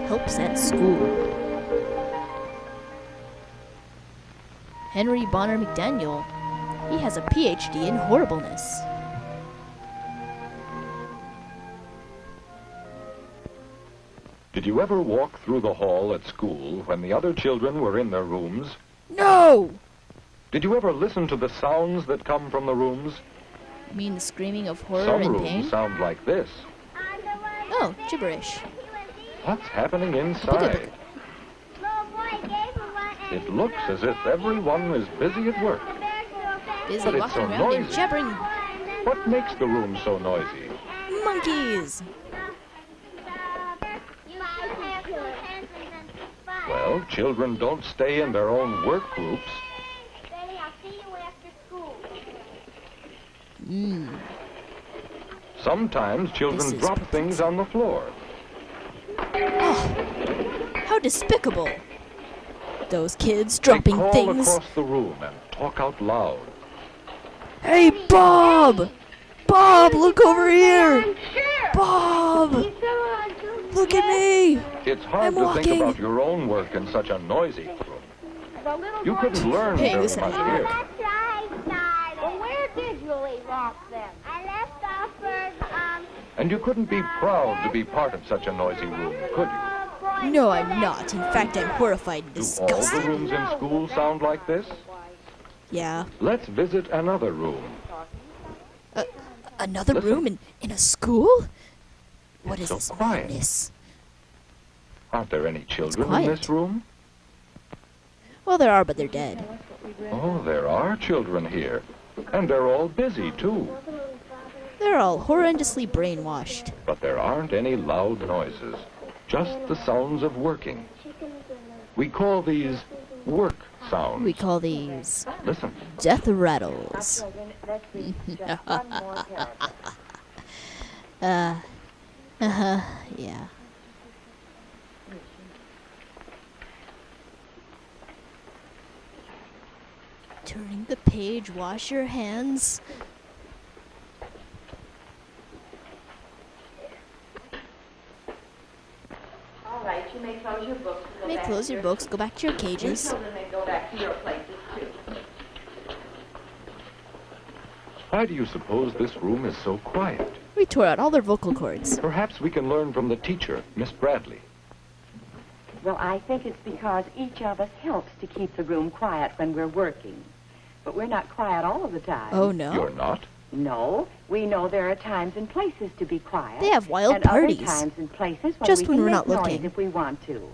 helps at school. Henry Bonner McDaniel. He has a PhD in horribleness. Did you ever walk through the hall at school when the other children were in their rooms? No! Did you ever listen to the sounds that come from the rooms? You mean the screaming of horror Some and rooms pain? sound like this. Oh, gibberish. What's happening inside? It looks as if everyone is busy at work. Busy But it's walking so around and noisy. jabbering. What makes the room so noisy? Monkeys! Well, children don't stay in their own work groups. Sometimes children This is drop perplexing. things on the floor. Oh, how despicable. Those kids They dropping call things. across the room and talk out loud. Hey, Bob! Bob, look over here! Bob! Look at me! It's hard I'm to walking. think about your own work in such a noisy room. You couldn't learn Hey, very listen, much I here. Well, where did you leave off then? I left off for, And you couldn't be proud to be part of such a noisy room, could you? No, I'm not. In fact, I'm horrified and Do all the disgusted. rooms in school sound like this? Yeah. Let's visit another room. Another Listen. room in a school? What It's is so this quiet. madness? Aren't there any children in quiet. this room? Well, there are, but they're dead. Oh, there are children here. And they're all busy, too. They're all horrendously brainwashed. But there aren't any loud noises. Just the sounds of working. We call these work sounds. We call these Listen. death rattles. Yeah. Turning the page, wash your hands. All right, you may close your books. And go May back close to your books, go back to your You cages. children may go back to your places too. Why do you suppose this room is so quiet? We tore out all their vocal cords. Perhaps we can learn from the teacher, Miss Bradley. Well, I think it's because each of us helps to keep the room quiet when we're working. But we're not quiet all of the time. Oh no. You're not? No, we know there are times and places to be quiet. They have wild and parties. other times and places when Just we when can we're make not noise looking. if we want to.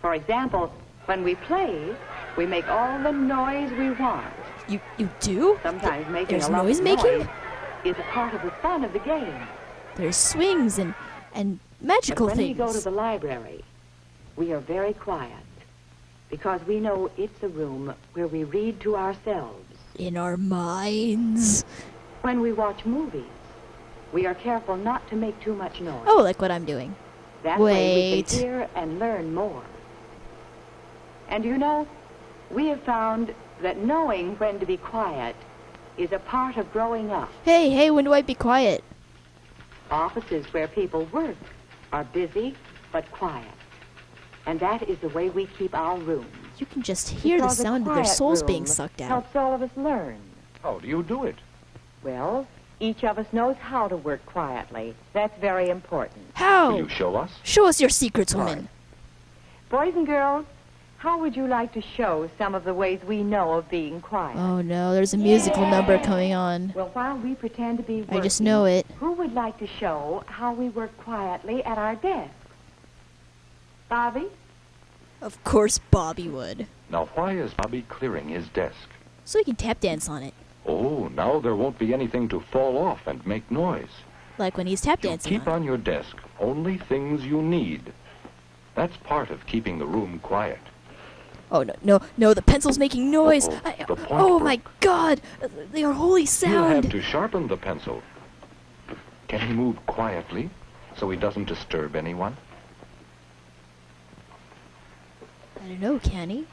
For example, when we play, we make all the noise we want. You do? Sometimes making There's a lot noise of making? noise is a part of the fun of the game. There's swings and But magical when we go to things. the library, we are very quiet because we know it's a room where we read to ourselves. In our minds. When we watch movies, we are careful not to make too much noise. Oh, like what I'm doing. That way we wait. can hear and learn more. And you know, we have found that knowing when to be quiet is a part of growing up. Hey, when do I be quiet? Offices where people work are busy but quiet. And that is the way we keep our rooms. You can just hear the Because a sound of their quiet souls room being sucked out. helps all of us learn. How do you do it? Well, each of us knows how to work quietly. That's very important. Will How? you show us? Show us your secrets, woman. Boys and girls, how would you like to show some of the ways we know of being quiet? Oh no, there's a musical number coming on. Well, while we pretend to be working, I just know it. who would like to show how we work quietly at our desks? Bobby? Of course Bobby would. Now, why is Bobby clearing his desk? So he can tap dance on it. Oh, now there won't be anything to fall off and make noise. Like when he's tap You dancing keep on it. on your desk only things you need. That's part of keeping the room quiet. Oh no, the pencil's making noise. Uh-oh, I- the point oh broke. my god, they are holy He'll sound. have to sharpen the pencil. Can he move quietly so he doesn't disturb anyone? I don't know, can he?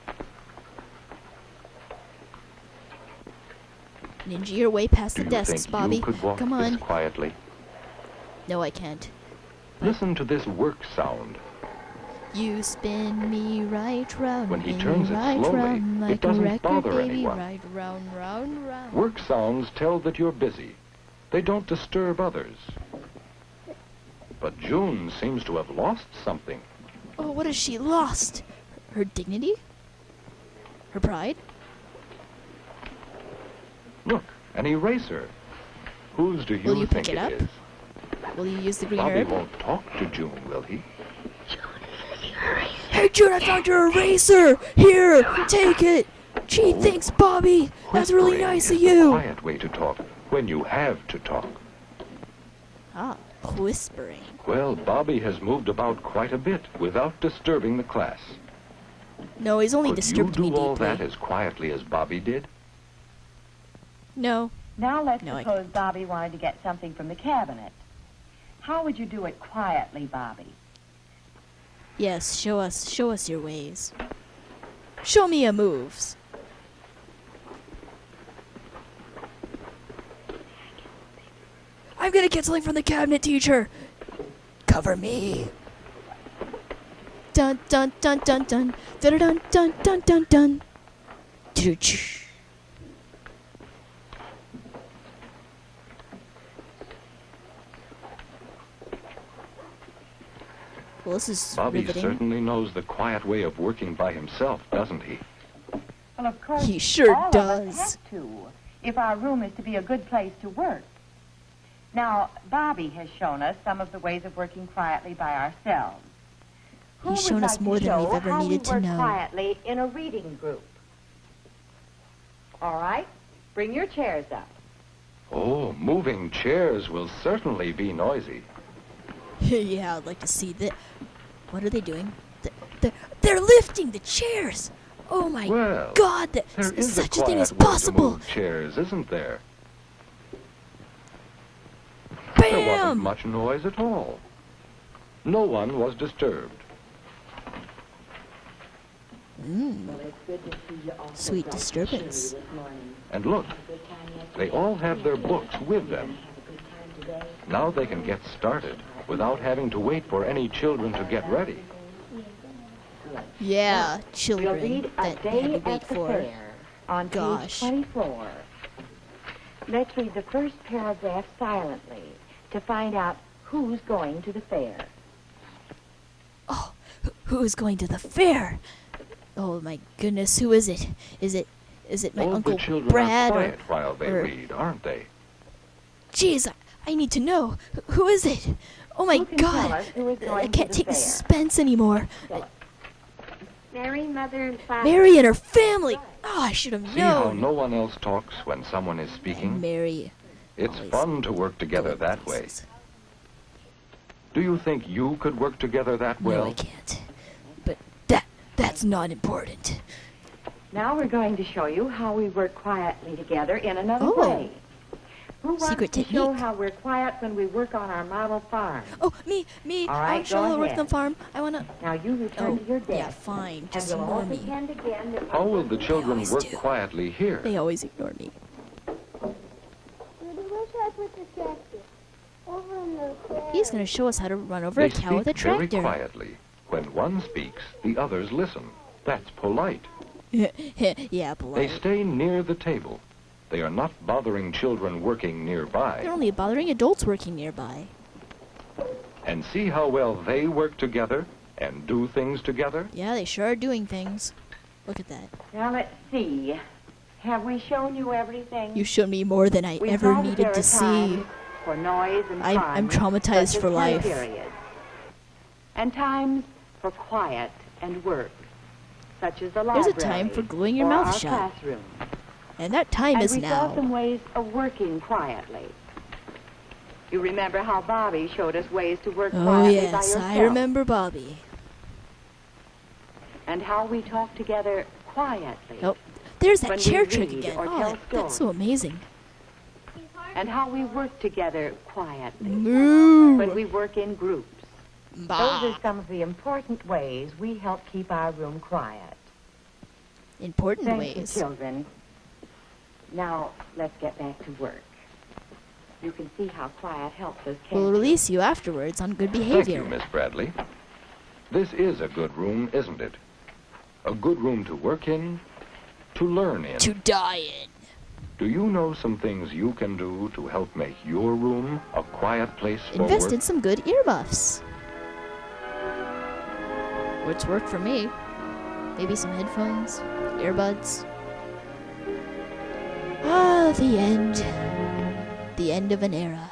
Ninja your way past Do the you desks, think Bobby. you could walk Come this on. quietly? No, I can't. Listen to this work sound. You spin me right round, When he baby, turns it right slowly, round, it like a doesn't record, bother baby, anyone. right round, round, round. Work sounds tell that you're busy. They don't disturb others. But June seems to have lost something. Oh, what has she lost? Her dignity? Her pride? Look, an eraser. Whose do Will you think pick it up? is? Will you use the green Bobby herb? won't talk to June, will he? Hey, June, I found your eraser! Here, take it! Gee, thanks, Bobby! That's really Whispering nice is of the you! quiet way to talk when you have to talk. Ah, whispering. Well, Bobby has moved about quite a bit without disturbing the class. No, he's only Could you disturbed me do all deeply. that as quietly as Bobby did? No. Now let's No, I suppose can't. Bobby wanted to get something from the cabinet. How would you do it quietly, Bobby? Yes, show us your ways. Show me your moves. I'm gonna get something from the cabinet, teacher. Cover me. Dun dun dun dun dun dun dun dun dun dun dun. Choo-choo. Well, this is Bobby riveting. certainly knows the quiet way of working by himself, doesn't he? Well, of course, He sure all does. of us have to, if our room is to be a good place to work. Now, Bobby has shown us some of the ways of working quietly by ourselves. Who He's would shown us like to more than we've show ever how needed we to work know. quietly in a reading group? All right, bring your chairs up. Oh, moving chairs will certainly be noisy. Yeah, I'd like to see that. What are they doing? They're lifting the chairs. Oh my Well, God! There is Such a a thing quiet is way to possible. move chairs, isn't there? There wasn't Bam! much noise at all. No one was disturbed. Sweet disturbance. And look, they all have their books with them. Now they can get started without having to wait for any children to get ready. Yeah, We'll children read A that Day had to at wait the for. Fair on Gosh. page 24. Let's read the first paragraph silently to find out who's going to the fair. Oh, who's going to the fair? Oh my goodness, who is it? Is it my All Uncle the children Brad are or? quiet while they or- read, aren't they? Jeez, I need to know. Who is it? Oh my Who can tell God! us who is I going to can't the take the fair? suspense anymore. Mary, Mother, and Father. Mary and her family. Oh, I should have See how known. no one else talks when someone is speaking? Mary. It's always fun to work together going that way. places. Do you think you could work together that No, well? I can't. But that's not important. Now we're going to show you how we work quietly together in another Oh. way. Who wants Secret to show technique. how we're quiet when we work on our model farm? Oh, me. All I right, want to show go how to work ahead. on the farm. I want to. Now you return to your desk. yeah, fine. And Just we'll ignore all me. pretend again that How will the children always work do. quietly here? They always ignore me. Judy, where's I put the tractor? Over in the fair. He's going to show us how to run over They a cow with a speak very tractor. quietly. When one speaks, the others listen. That's polite. Yeah, They polite. stay near the table. They are not bothering children working nearby. They're only bothering adults working nearby. And see how well they work together and do things together? Yeah, they sure are doing things. Look at that. Now let's see. Have we shown you everything? You showed me more than I We ever saw that needed there are to see. times for noise and fun, I'm traumatized such as for time life. periods. And times for quiet and work, such as the There's library. a time for gluing your or mouth our shut. classroom. And that time And is we saw some now. ways of working quietly. You remember how Bobby showed us ways to work Oh, quietly by yes, yourself. I remember Bobby. And how we talk together quietly. Oh, there's that When we chair trick read again. or Oh, tell that's so amazing. And how we work together quietly. Moo. When we work in groups. Bah. Those are some of the important ways we help keep our room quiet. Important Thank ways. you, children. Now, let's get back to work. You can see how quiet helps us, can't We'll you? release you afterwards on good Thank behavior. you, Miss Bradley. This is a good room, isn't it? A good room to work in, to learn in. To die in. Do you know some things you can do to help make your room a quiet place for Invest work? in some good earmuffs. What's worked for me? Maybe some headphones, earbuds. Ah, the end. The end of an era.